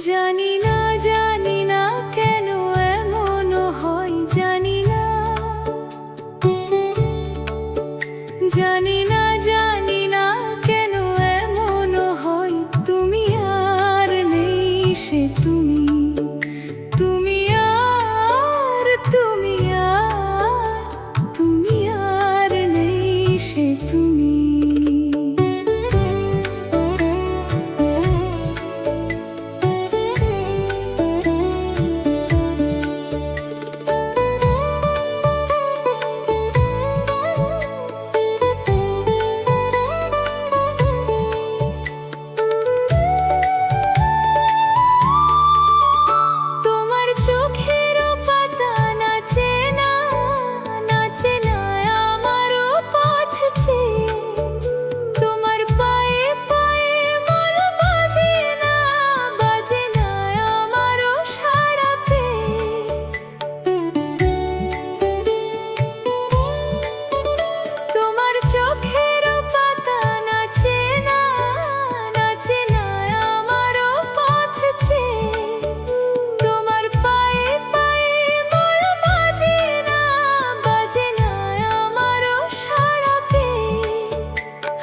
জানি না কেন এমন হয়, জানি না কেন এমন হয়। তুমি আর নেই সে তুমি, তুমি আর নেই সে তুমি।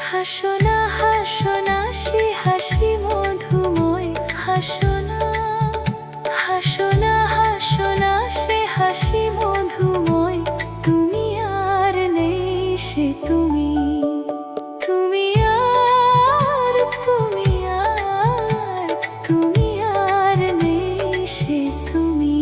হাসো না সে হাসি মধুময়, হাসো না সে হাসি মধুময়। তুমি আর নেই সে তুমি, তুমি আর নেই সে তুমি।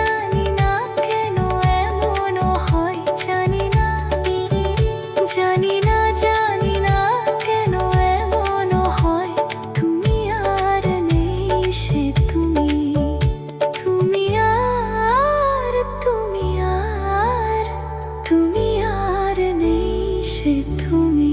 জানি না কেন এমন হয়, জানি না কেন এমন হয়। তুমি আর নেই সে তুমি, তুমি আর নেই সে তুমি।